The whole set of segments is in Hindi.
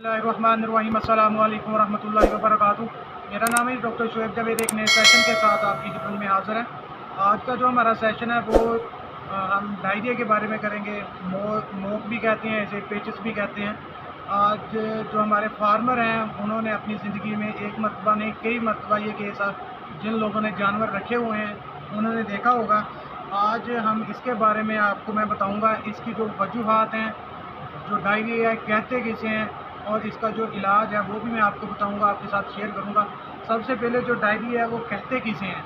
बिस्मिल्लाहिर्रहमानिर्रहीम। अस्सलामु अलैकुम वरहमतुल्लाहि वबरकातुहू। मेरा नाम है डॉक्टर शुएब जावेद। एक नए सेशन के साथ आपकी खिदमत में हाज़िर है। आज का जो हमारा सेशन है वो हम डायरिया के बारे में करेंगे। मोक भी कहते हैं, इसे पेचिस भी कहते हैं। आज जो हमारे फार्मर हैं उन्होंने अपनी ज़िंदगी में एक मरतबा नहीं कई मरतबा ये केस जिन लोगों ने जानवर रखे हुए हैं उन्होंने देखा होगा। आज हम इसके बारे में आपको मैं बताऊँगा, इसकी जो वजूहात हैं, जो डायरिया है कहते किसे हैं, और इसका जो इलाज है वो भी मैं आपको बताऊंगा, आपके साथ शेयर करूंगा। सबसे पहले जो डायरिया है वो कहते किसे हैं।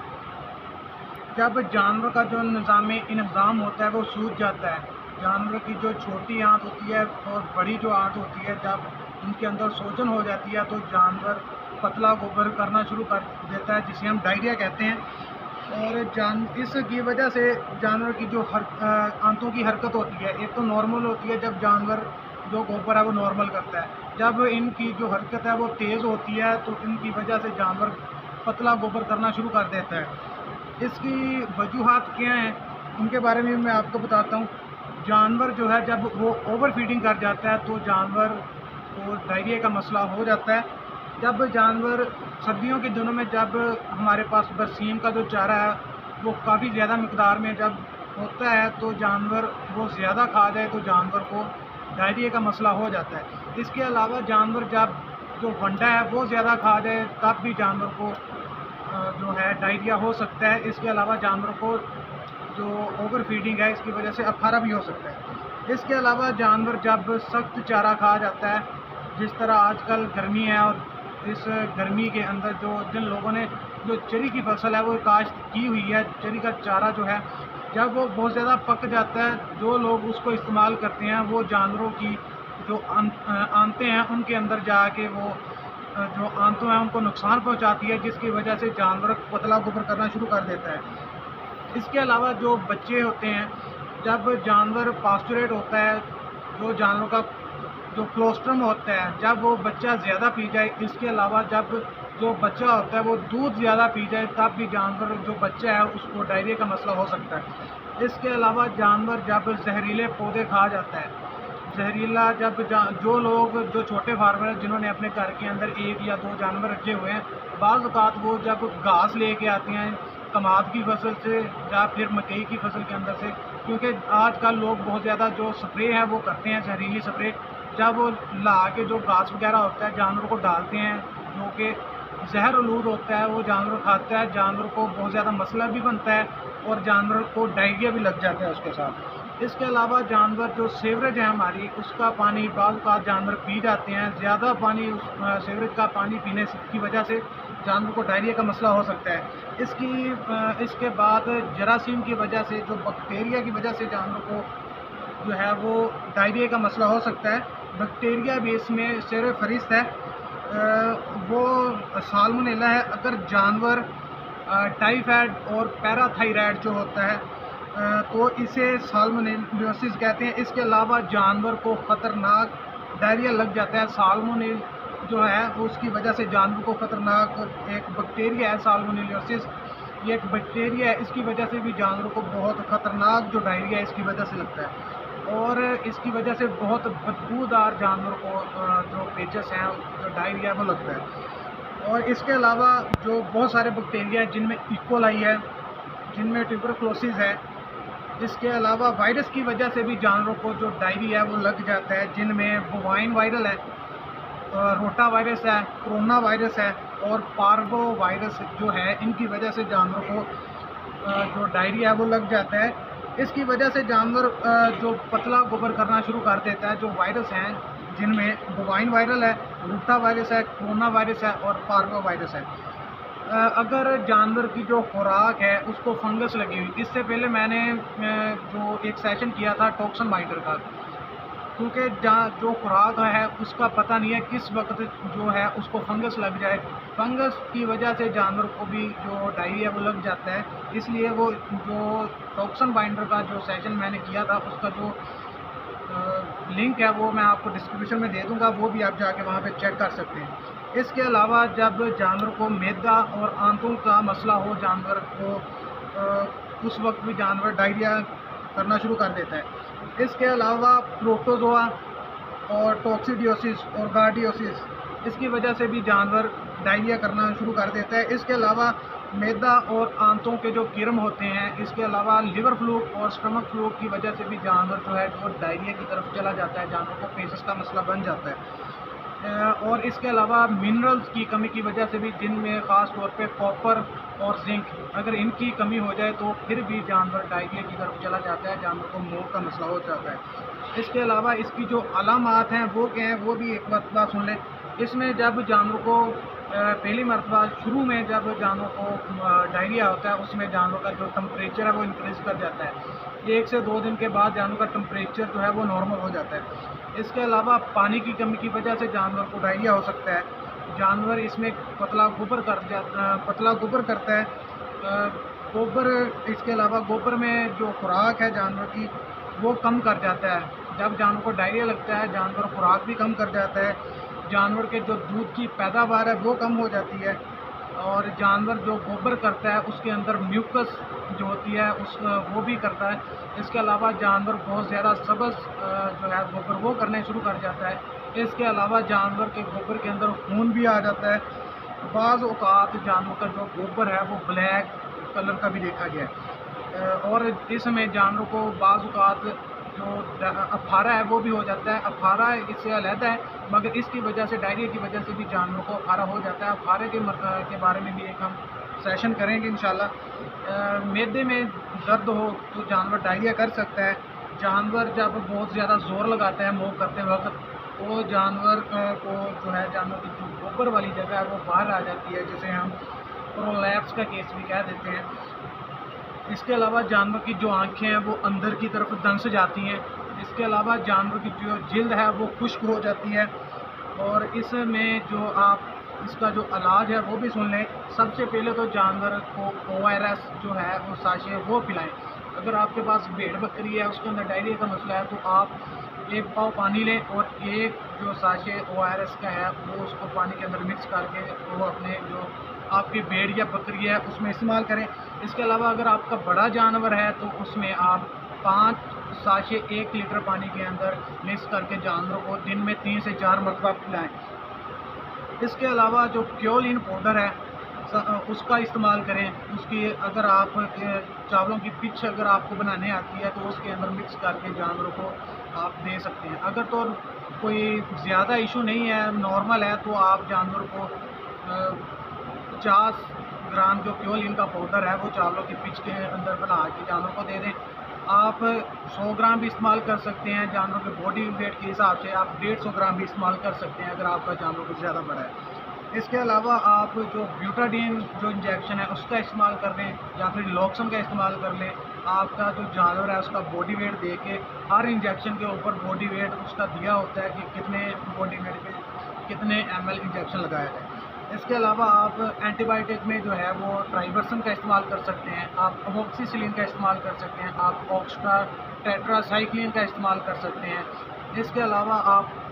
जब जानवर का जो निज़ाम इंतज़ाम होता है वो सूझ जाता है। जानवर की जो छोटी आंत होती है और बड़ी जो आंत होती है, जब उनके अंदर सोजन हो जाती है तो जानवर पतला गोबर करना शुरू कर देता है, जिसे हम डायरिया कहते हैं। और इसकी वजह से जानवर की जो आंतों की हरकत होती है, एक तो नॉर्मल होती है, जब जानवर जो गोबर है वो नॉर्मल करता है। जब इनकी जो हरकत है वो तेज़ होती है तो इनकी वजह से जानवर पतला गोबर करना शुरू कर देता है। इसकी वजूहात क्या हैं उनके बारे में मैं आपको बताता हूँ। जानवर जो है जब वो ओवर फीडिंग कर जाता है तो जानवर को डायरिया का मसला हो जाता है। जब जानवर सर्दियों के दिनों में, जब हमारे पास बरसीम का जो चारा है वो काफ़ी ज़्यादा मकदार में जब होता है तो जानवर वो ज़्यादा खा जाए तो जानवर को डायरिया का मसला हो जाता है। इसके अलावा जानवर जब जो वंडा है वो ज़्यादा खा जाए तब भी जानवर को जो है डायरिया हो सकता है। इसके अलावा जानवर को जो ओवर फीडिंग है इसकी वजह से अफारा भी हो सकता है। इसके अलावा जानवर जब सख्त चारा खा जाता है, जिस तरह आजकल गर्मी है और इस गर्मी के अंदर जिन लोगों ने जो चरी की फसल है वो काश्त की हुई है, चरी का चारा जो है जब वो बहुत ज़्यादा पक जाता है, जो लोग उसको इस्तेमाल करते हैं वो जानवरों की जो आंतें हैं उनके अंदर जाके वो जो आंतों हैं उनको नुकसान पहुंचाती है, जिसकी वजह से जानवर पतला गोबर करना शुरू कर देता है। इसके अलावा जो बच्चे होते हैं, जब जानवर पास्चुरेट होता है, जो जानवरों का जो क्लोस्ट्रम होता है, जब वो बच्चा ज़्यादा पी जाए, इसके अलावा जब जो बच्चा होता है वो दूध ज़्यादा पी जाए तब भी जानवर जो बच्चा है उसको डायरिया का मसला हो सकता है। इसके अलावा जानवर जब जहरीले पौधे खा जाता है, जहरीला जब जो लोग जो छोटे फार्मर हैं जिन्होंने अपने घर के अंदर एक या दो जानवर रखे हुए हैं, बाज़ औक़ात वो जब घास लेके आते हैं कमाद की फसल से या फिर मकई की फसल के अंदर से, क्योंकि आजकल लोग बहुत ज़्यादा जो स्प्रे है वो करते हैं, जहरीली स्प्रे। जब वो ला के जो घास वगैरह होता है जानवरों को डालते हैं, जो कि जहर आलूद होता है, वो जानवर खाता है, जानवर को बहुत ज़्यादा मसला भी बनता है और जानवर को डायरिया भी लग जाता है उसके साथ। इसके अलावा जानवर जो सीवरेज है हमारी, उसका पानी बाज़ औक़ात जानवर पी जाते हैं। ज़्यादा पानी उस सीवरेज का पानी पीने की वजह से जानवर को डायरिया का मसला हो सकता है। इसके बाद जरासीम की वजह से, जो बैक्टीरिया की वजह से जानवर को जो है वो डायरिया का मसला हो सकता है। बैक्टीरिया भी इसमें सेरो फहरिस्त है, वो साल्मोनेला है। अगर जानवर टाइफाइड और पैराथायराइड जो होता है तो इसे साल्मोनेलोसिस कहते हैं। इसके अलावा जानवर को ख़तरनाक डायरिया लग जाता है। साल्मोनेल जो है उसकी वजह से जानवर को ख़तरनाक एक बैक्टीरिया है साल्मोनेलोसिस, ये एक बैक्टीरिया है, इसकी वजह से भी जानवर को बहुत ख़तरनाक जो डायरिया है इसकी वजह से लगता है। और इसकी वजह से बहुत बदबूदार जानवर को जो पेचस हैं, जो डायरिया वो लगता है। और इसके अलावा जो बहुत सारे बैक्टीरिया हैं जिनमें इकोलाई है, जिनमें ट्यूबरकुलोसिस है, इसके अलावा वायरस की वजह से भी जानवरों को जो डायरिया है वो लग जाता है, जिनमें बोवाइन वायरल है, रोटा वायरस है, कोरोना वायरस है और पार्वो वायरस जो है, इनकी वजह से जानवरों को जो डायरिया है वो लग जाता है। इसकी वजह से जानवर जो पतला गोबर करना शुरू कर देता है। जो वायरस हैं जिनमें बोवाइन वायरल है, रोटा वायरस है, कोरोना वायरस है और पार्वो वायरस है। अगर जानवर की जो खुराक है उसको फंगस लगी हुई, इससे पहले मैंने जो एक सेशन किया था टॉक्सिन बाइंडर का, क्योंकि जो खुराक है उसका पता नहीं है किस वक्त जो है उसको फंगस लग जाए। फंगस की वजह से जानवर को भी जो डायरिया वो लग जाता है। इसलिए वो जो टॉक्सिन बाइंडर का जो सेशन मैंने किया था उसका जो लिंक है वो मैं आपको डिस्क्रिप्शन में दे दूंगा, वो भी आप जाके वहाँ पे चेक कर सकते हैं। इसके अलावा जब जानवर को मैदा और आंतों का मसला हो जानवर को, उस वक्त भी जानवर डायरिया करना शुरू कर देता है। इसके अलावा प्रोटोजोआ और टॉक्सिडियोसिस और गार्डियोसिस, इसकी वजह से भी जानवर डायरिया करना शुरू कर देता है। इसके अलावा मैदा और आंतों के जो किरम होते हैं, इसके अलावा लिवर फ्लूक और स्टमक फ्लूक की वजह से भी जानवर जो है वो डायरिया की तरफ चला जाता है, जानवर को पेचिश का मसला बन जाता है। और इसके अलावा मिनरल्स की कमी की वजह से भी, जिनमें ख़ास तौर पे कॉपर और जिंक, अगर इनकी कमी हो जाए तो फिर भी जानवर डायरिया की तरफ चला जाता है, जानवर को मौत का मसला हो जाता है। इसके अलावा इसकी जो अलामात हैं वो क्या हैं, वो भी एक बात सुन लें। इसमें जब जानवर को पहली मरतबा शुरू में जब जानवर को डायरिया होता है, उसमें जानवर का जो टेम्परेचर है वो इंक्रीज़ कर जाता है। 1 से 2 दिन के बाद जानवर का टेम्परेचर जो है वो नॉर्मल हो जाता है। इसके अलावा पानी की कमी की वजह से जानवर को डायरिया हो सकता है। जानवर इसमें पतला गोबर करता है। गोबर, इसके अलावा गोबर में जो खुराक है जानवर की वो कम कर जाता है। जब जानवर को डायरिया लगता है, जानवर खुराक भी कम कर जाता है, जानवर के जो दूध की पैदावार है वो कम हो जाती है, और जानवर जो गोबर करता है उसके अंदर म्यूकस जो होती है वो भी करता है। इसके अलावा जानवर बहुत ज़्यादा सब्ज़ जो है गोबर वो करने शुरू कर जाता है। इसके अलावा जानवर के गोबर के अंदर खून भी आ जाता है। बाज़ औक़ात जानवर का जो गोबर है वो ब्लैक कलर का भी देखा गया है। और इसमें जानवर को बाज़ औक़ात जो अफारा है वो भी हो जाता है। अफारा इससे अलहदा है, मगर इसकी वजह से, डायरिया की वजह से भी जानवर को अफारा हो जाता है। अफारे के बारे में भी एक हम सेशन करेंगे इंशाल्लाह। मैदे में दर्द हो तो जानवर डायरिया कर सकता है। जानवर जब बहुत ज़्यादा ज़ोर लगाता है मूव करते वक्त, वो जानवर को जो है, जानवर की जो गोबर वाली जगह है वो बाहर आ जाती है, जिसे हम प्रोलैप्स का केस भी कह देते हैं। इसके अलावा जानवर की जो आँखें हैं वो अंदर की तरफ दंस जाती हैं। इसके अलावा जानवर की जो जिल्द है वो खुश्क हो जाती है। और इसमें जो आप इसका जो इलाज है वो भी सुन लें। सबसे पहले तो जानवर को ORS जो है वो साशे वो पिलाएं। अगर आपके पास भेड़ बकरी है, उसके अंदर डायरिया का मसला है, तो आप 1 पाव पानी लें और 1 जो साशे ORS का है वो उसको पानी के अंदर मिक्स करके वो अपने जो आपकी भेड़ या बकरी है उसमें इस्तेमाल करें। इसके अलावा अगर आपका बड़ा जानवर है तो उसमें आप 5 साशे 1 लीटर पानी के अंदर मिक्स करके जानवरों को दिन में 3 से 4 मरतबा पिलाएँ। इसके अलावा जो क्योलिन पाउडर है उसका इस्तेमाल करें। उसकी अगर आप चावलों की पिच अगर आपको बनाने आती है तो उसके अंदर मिक्स करके जानवरों को आप दे सकते हैं। अगर तो कोई ज़्यादा इशू नहीं है, नॉर्मल है, तो आप जानवर को 50 ग्राम जो क्योलिन का पाउडर है वो चावलों की पिच के अंदर बना के जानवर को दे दें। आप 100 ग्राम भी इस्तेमाल कर सकते हैं। जानवर के बॉडी वेट के हिसाब से आप 150 ग्राम भी इस्तेमाल कर सकते हैं अगर आपका जानवर कुछ ज़्यादा बड़ा है। इसके अलावा आप जो ब्यूटाडीन जो इंजेक्शन है उसका इस्तेमाल कर लें, या फिर लॉक्सन का इस्तेमाल कर लें। आपका जो जानवर है उसका बॉडी वेट दे के, हर इंजेक्शन के ऊपर बॉडी वेट उसका दिया होता है कि कितने बॉडी वेट पे कितने ml इंजेक्शन लगाया जाए। इसके अलावा आप एंटीबायोटिक में जो है वो ट्राइवर्सन का इस्तेमाल कर सकते हैं, आप अमोक्सिसिलिन का इस्तेमाल कर सकते हैं, आप ऑक्स्ट्रा टेट्रासाइक्लिन का इस्तेमाल कर सकते हैं। इसके अलावा आप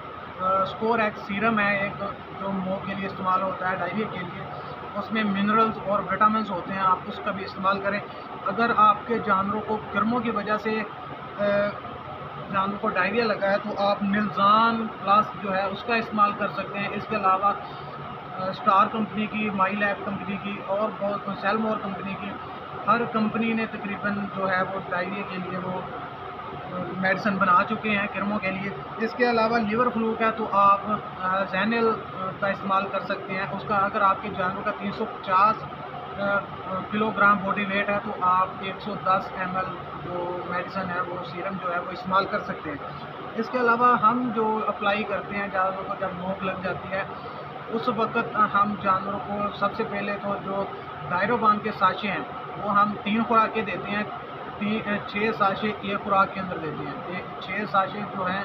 स्कोर एक्स सीरम है एक, जो मुँह के लिए इस्तेमाल होता है डायरिया के लिए, उसमें मिनरल्स और विटामिन्स होते हैं, आप उसका भी इस्तेमाल करें। अगर आपके जानवरों को किरमों की वजह से जानवर को डायरिया लगा है तो आप निल्जान प्लस जो है उसका इस्तेमाल कर सकते हैं। इसके अलावा स्टार कंपनी की, माई लैब कंपनी की और बहुत सेलमोर कंपनी की, हर कंपनी ने तकरीबन जो है वो डायरिया के लिए वो मेडिसिन बना चुके हैं किरमों के लिए। इसके अलावा लिवर फ्लूक है तो आप जैनल का इस्तेमाल कर सकते हैं। उसका अगर आपके जानवर का 350 किलोग्राम बॉडी वेट है तो आप 110 ml जो मेडिसिन है वो सीरम जो है वो इस्तेमाल कर सकते हैं। इसके अलावा हम जो अप्लाई करते हैं जानवरों को जब नोक लग जाती है उस वक़्त हम जानवरों को सबसे पहले तो जो डायरोबान के साशे हैं वो हम 3 खुराकें देते हैं। 6 साशे 1 खुराक के अंदर देते हैं। 6 साशे जो हैं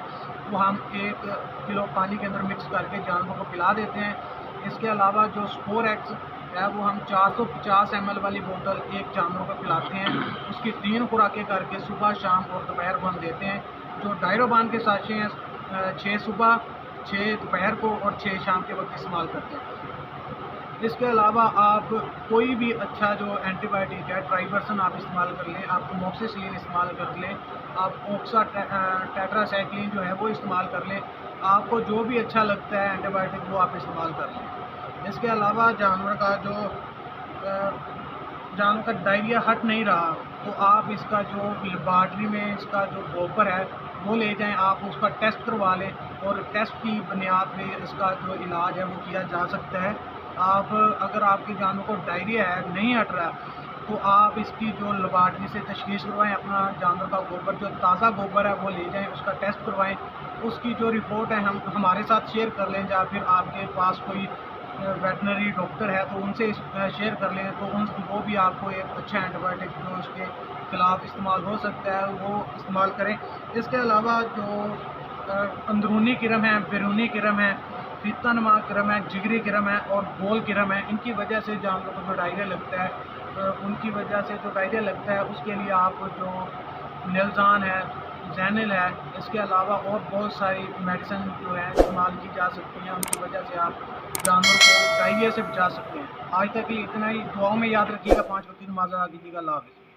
वो हम 1 किलो पानी के अंदर मिक्स करके जानवरों को पिला देते हैं। इसके अलावा जो स्कोर एक्स है वो हम 450 ml वाली बोतल एक जानवरों को पिलाते हैं। उसकी 3 खुराकें करके सुबह, शाम और दोपहर को हम देते हैं। जो डायरोबान के साशे हैं 6 सुबह, 6 दोपहर को और 6 शाम के वक्त इस्तेमाल करते हैं। इसके अलावा आप कोई भी अच्छा जो एंटीबायोटिक है, ट्राइवर्सन आप इस्तेमाल कर लें, आप अमोक्सिसिलिन इस्तेमाल कर लें, आप ऑक्सा टेट्रासाइक्लिन जो है वो इस्तेमाल कर लें। आपको जो भी अच्छा लगता है एंटीबायोटिक वो आप इस्तेमाल कर लें। इसके अलावा जानवर का डायरिया हट नहीं रहा तो आप इसका जो लेबॉरेटरी में इसका जो गोबर है वो ले जाएं, आप उसका टेस्ट करवा लें और टेस्ट की बुनियाद पे इसका जो इलाज है वो किया जा सकता है। आप अगर आपके जानवर को डायरिया है नहीं हट रहा तो आप इसकी जो लेबॉरेटरी से तशख़ीस करवाएं, अपना जानवर का गोबर जो ताज़ा गोबर है वो ले जाएं, उसका टेस्ट करवाएं, उसकी जो रिपोर्ट है हम हमारे साथ शेयर कर लें, या फिर आपके पास कोई वेटनरी डॉक्टर है तो उनसे शेयर कर लें, तो वो भी आपको एक अच्छा एंटीबायोटिक जो उसके खिलाफ़ इस्तेमाल हो सकता है वो इस्तेमाल करें। इसके अलावा जो अंदरूनी किरम है, बैरूनी किरम है, फीतानुमा किरम है, जिगरी किरम है और गोल किरम है, इनकी वजह से जानवरों को जो डायरिया लगता है, उनकी वजह से जो डायरिया लगता है उसके लिए आप जो नेल्ज़ान है, ज़ैनिल है, इसके अलावा और बहुत सारी मेडिसिन जो है इस्तेमाल की जा सकती हैं, उनकी वजह से आप जानवरों को डायरिया से बचा सकते हैं। आज तक के लिए इतना ही। दुआओं में याद रखिएगा, 5 वक्त की नमाज़ अदा कीजिएगा। अल्लाह हाफ़िज़।